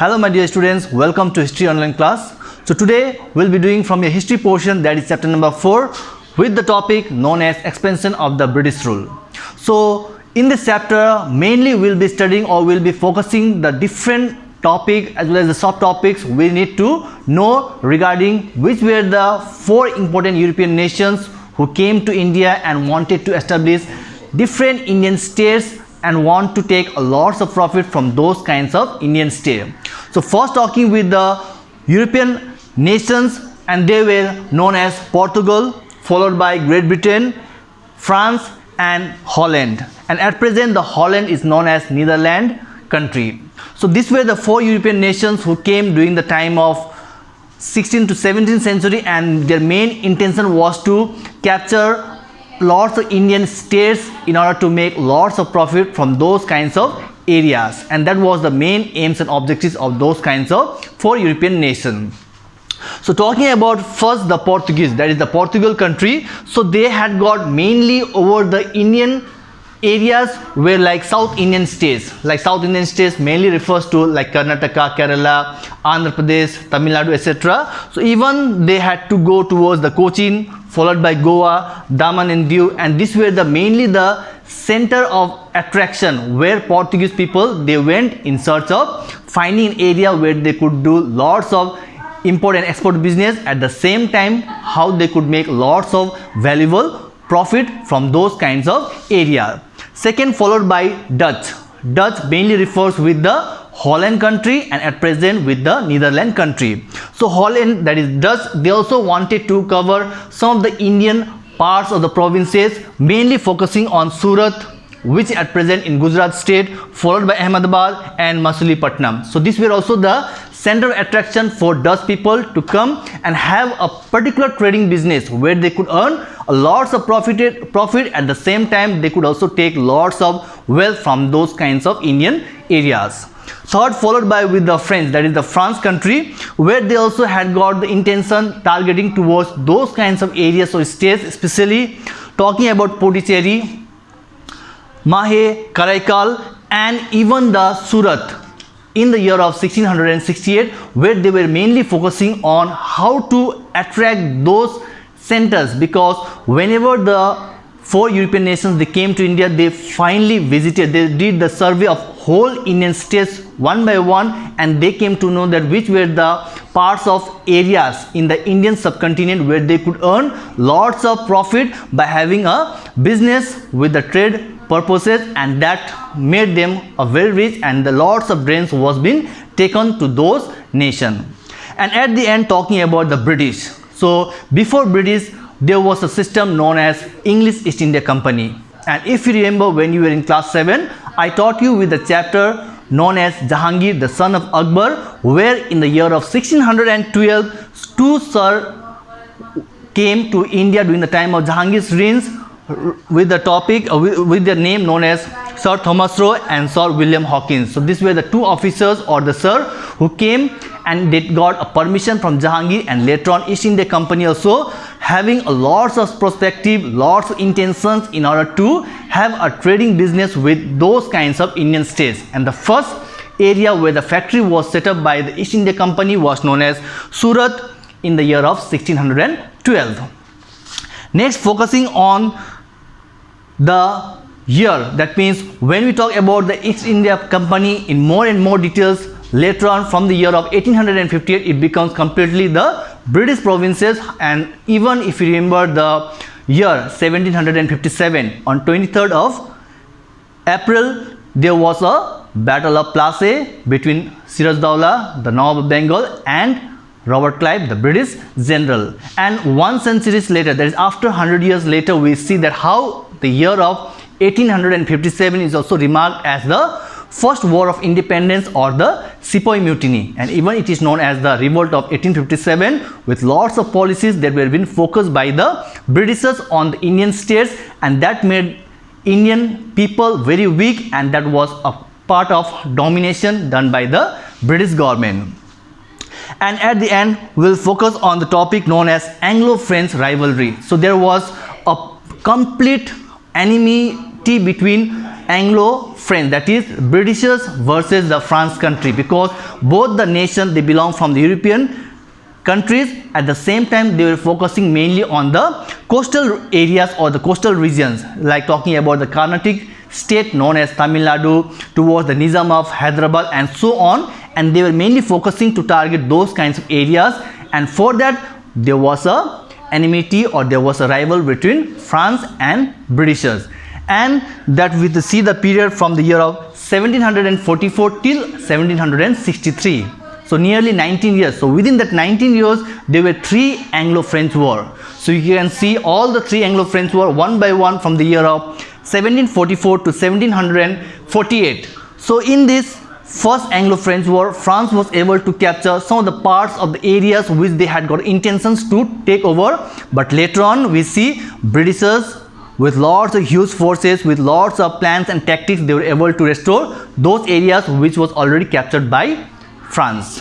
Hello my dear students, welcome to History Online class. So today we'll be doing from your history portion, that is chapter number 4, with the topic known as expansion of the British rule. So in this chapter mainly we'll be studying or we'll be focusing the different topic as well as the subtopics we need to know regarding which were the 4 important European nations who came to India and wanted to establish different Indian states and want to take a lots of profit from those kinds of Indian states. So first talking with the European nations, and they were known as Portugal, followed by Great Britain, France and Holland, and at present the Holland is known as Netherlands country. So these were the 4 European nations who came during the time of 16th to 17th century, and their main intention was to capture lots of Indian states in order to make lots of profit from those kinds of areas, and that was the main aims and objectives of those kinds of 4 European nations. So talking about first the Portuguese, that is the Portugal country. So they had got mainly over the Indian areas were like South Indian states. Like South Indian states mainly refers to like Karnataka, Kerala, Andhra Pradesh, Tamil Nadu, etc. So even they had to go towards the Cochin, followed by Goa, Daman and Diu, and these were the mainly the center of attraction where Portuguese people they went in search of finding an area where they could do lots of import and export business, at the same time how they could make lots of valuable profit from those kinds of area. Second, followed by Dutch. Dutch mainly refers with the Holland country and at present with the Netherlands country. So Holland, that is Dutch, they also wanted to cover some of the Indian parts of the provinces, mainly focusing on Surat, which at present in Gujarat state, followed by Ahmedabad and Masulipatam. So these were also the center of attraction for Dutch people to come and have a particular trading business where they could earn a lots of profit. At the same time they could also take lots of wealth from those kinds of Indian areas. Third, followed by with the French, that is the France country, where they also had got the intention targeting towards those kinds of areas or states, especially talking about Pondicherry, Mahe, Karaikal and even the Surat in the year of 1668, where they were mainly focusing on how to attract those centers, because whenever the 4 European nations they came to India, they finally visited, they did the survey of whole Indian states one by one, and they came to know that which were the parts of areas in the Indian subcontinent where they could earn lots of profit by having a business with the trade purposes, and that made them a very rich, and the lots of drains was being taken to those nations. And at the end talking about the British. So before British there was a system known as English East India Company, and if you remember when you were in class 7, I taught you with the chapter known as Jahangir, the son of Akbar, where in the year of 1612 2 sir came to India during the time of Jahangir's reigns with the topic with their name known as Sir Thomas Roe and Sir William Hawkins. So these were the 2 officers or the sir who came and they got a permission from Jahangir, and later on East India Company also having a lots of perspective, lots of intentions in order to have a trading business with those kinds of Indian states. And the first area where the factory was set up by the East India Company was known as Surat in the year of 1612. Next, focusing on the year, that means when we talk about the East India Company in more and more details, later on from the year of 1858 it becomes completely the British provinces. And even if you remember the year 1757, on 23rd of April there was a battle of Plassey between Siraj-Dowlah, the Nawab of Bengal, and Robert Clive, the British general. And 1 century later, that is after 100 years later, we see that how the year of 1857 is also remarked as the first war of independence or the Sepoy Mutiny, and even it is known as the revolt of 1857, with lots of policies that were being focused by the Britishers on the Indian states, and that made Indian people very weak, and that was a part of domination done by the British government. And at the end we will focus on the topic known as Anglo-French rivalry. So there was a complete enmity between Anglo-French, that is Britishers versus the France country, because both the nations, they belong from the European countries. At the same time, they were focusing mainly on the coastal areas or the coastal regions, like talking about the Carnatic state known as Tamil Nadu, towards the Nizam of Hyderabad and so on, and they were mainly focusing to target those kinds of areas. And for that there was a enmity or there was a rival between France and Britishers, and that we see the period from the year of 1744 till 1763. So nearly 19 years. So within that 19 years, there were 3 Anglo-French war. So you can see all the 3 Anglo-French war one by one from the year of 1744 to 1748. So in this first Anglo-French war, France was able to capture some of the parts of the areas which they had got intentions to take over. But later on, we see Britishers with lots of huge forces, with lots of plans and tactics, they were able to restore those areas which was already captured by France.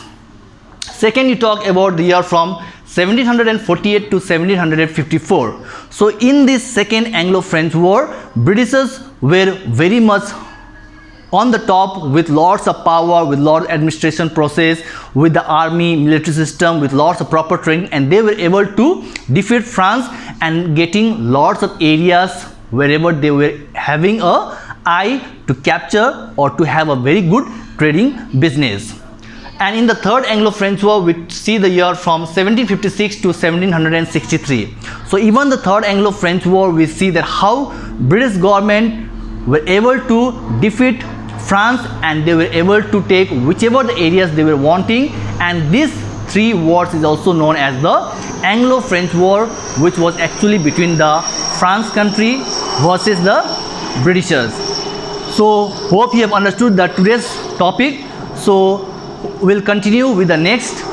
Second, you talk about the year from 1748 to 1754. So in this second Anglo-French war, Britishers were very much on the top, with lots of power, with lots of administration process, with the army, military system, with lots of proper training, and they were able to defeat France and getting lots of areas wherever they were having a eye to capture or to have a very good trading business. And in the third Anglo-French war, we see the year from 1756 to 1763. So even the third Anglo-French war, we see that how British government were able to defeat France and they were able to take whichever the areas they were wanting. And these 3 wars is also known as the Anglo-French war, which was actually between the France country versus the Britishers. So hope you have understood that today's topic. So we'll continue with the next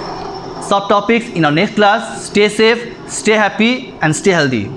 subtopics in our next class. Stay safe, stay happy and stay healthy.